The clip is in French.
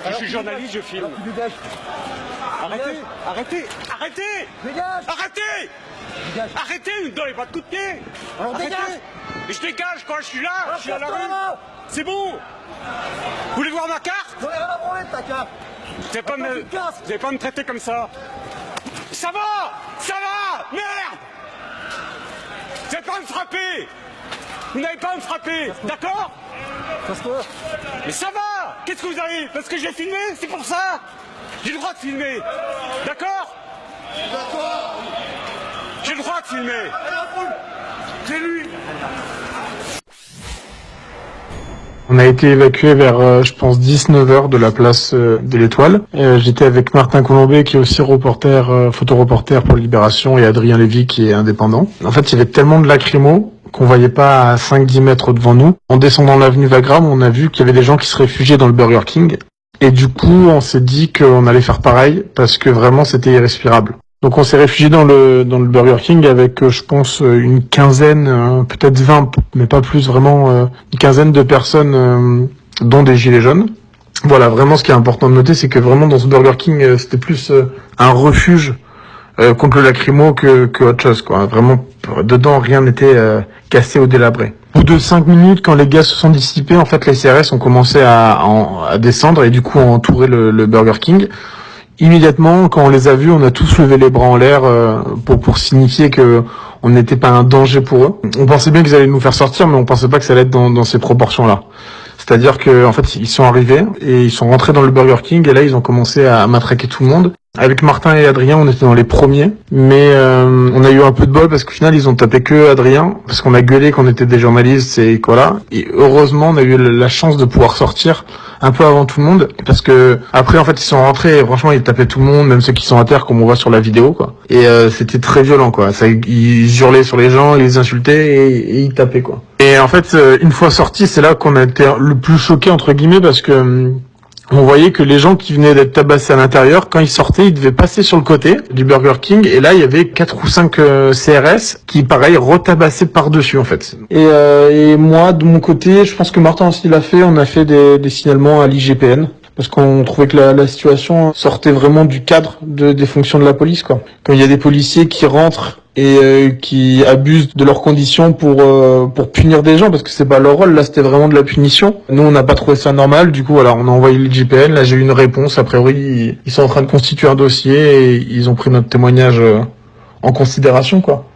Je suis journaliste, je filme. Arrêtez, arrêtez, arrêtez, arrêtez, arrêtez, ne me donnez pas de coups de pied. Alors dégage. Mais je dégage quand je suis là, je suis à la rue. C'est bon. Vous voulez voir ma carte? J'en ai rien à branler de ta carte. Vous n'allez pas me traiter comme ça. Ça va, merde. Vous n'allez pas me frapper. Vous n'allez pas me frapper, d'accord? Parce que... Mais ça va. Qu'est-ce que vous avez? Parce que j'ai filmé, c'est pour ça. J'ai le droit de filmer, d'accord? J'ai le droit de filmer. C'est lui. On a été évacué vers, je pense, 19h de la place de l'Étoile. J'étais avec Martin Colombet, qui est aussi photoreporter pour Libération, et Adrien Lévy, qui est indépendant. En fait, il y avait tellement de lacrymos qu'on voyait pas à 5-10 mètres devant nous. En descendant l'avenue Wagram, on a vu qu'il y avait des gens qui se réfugiaient dans le Burger King. Et du coup, on s'est dit qu'on allait faire pareil, parce que vraiment, c'était irrespirable. Donc on s'est réfugié dans le Burger King avec, je pense, une quinzaine, peut-être 20, mais pas plus, vraiment une quinzaine de personnes, dont des gilets jaunes. Voilà, vraiment ce qui est important de noter, c'est que vraiment dans ce Burger King, c'était plus un refuge contre le lacrymo que autre chose, quoi. Vraiment, dedans, rien n'était cassé ou délabré. Au bout de 5 minutes, quand les gaz se sont dissipés, en fait, les CRS ont commencé à descendre et du coup à entourer le Burger King. Immédiatement, quand on les a vus, on a tous levé les bras en l'air pour signifier que on n'était pas un danger pour eux. On pensait bien qu'ils allaient nous faire sortir, mais on pensait pas que ça allait être dans ces proportions-là. C'est-à-dire que, en fait, ils sont arrivés et ils sont rentrés dans le Burger King et là, ils ont commencé à matraquer tout le monde. Avec Martin et Adrien, on était dans les premiers, mais on a eu un peu de bol parce qu'au final, ils ont tapé que Adrien, parce qu'on a gueulé qu'on était des journalistes et voilà. Et heureusement, on a eu la chance de pouvoir sortir un peu avant tout le monde, parce que après, en fait, ils sont rentrés et franchement, ils tapaient tout le monde, même ceux qui sont à terre, comme on voit sur la vidéo, quoi. Et c'était très violent, quoi. Ils hurlaient sur les gens, ils les insultaient et ils tapaient, quoi. Et en fait, une fois sortis, c'est là qu'on a été le plus choqués, entre guillemets, parce que on voyait que les gens qui venaient d'être tabassés à l'intérieur, quand ils sortaient, ils devaient passer sur le côté du Burger King. Et là, il y avait 4 ou 5 CRS qui, pareil, retabassaient par-dessus, en fait. Et moi, de mon côté, je pense que Martin aussi l'a fait. On a fait des signalements à l'IGPN. Parce qu'on trouvait que la situation sortait vraiment du cadre des fonctions de la police, quoi. Quand il y a des policiers qui rentrent et qui abusent de leurs conditions pour punir des gens, parce que c'est pas leur rôle, là c'était vraiment de la punition. Nous on n'a pas trouvé ça normal, du coup voilà, on a envoyé le GPN, là j'ai eu une réponse, a priori ils sont en train de constituer un dossier et ils ont pris notre témoignage en considération, quoi.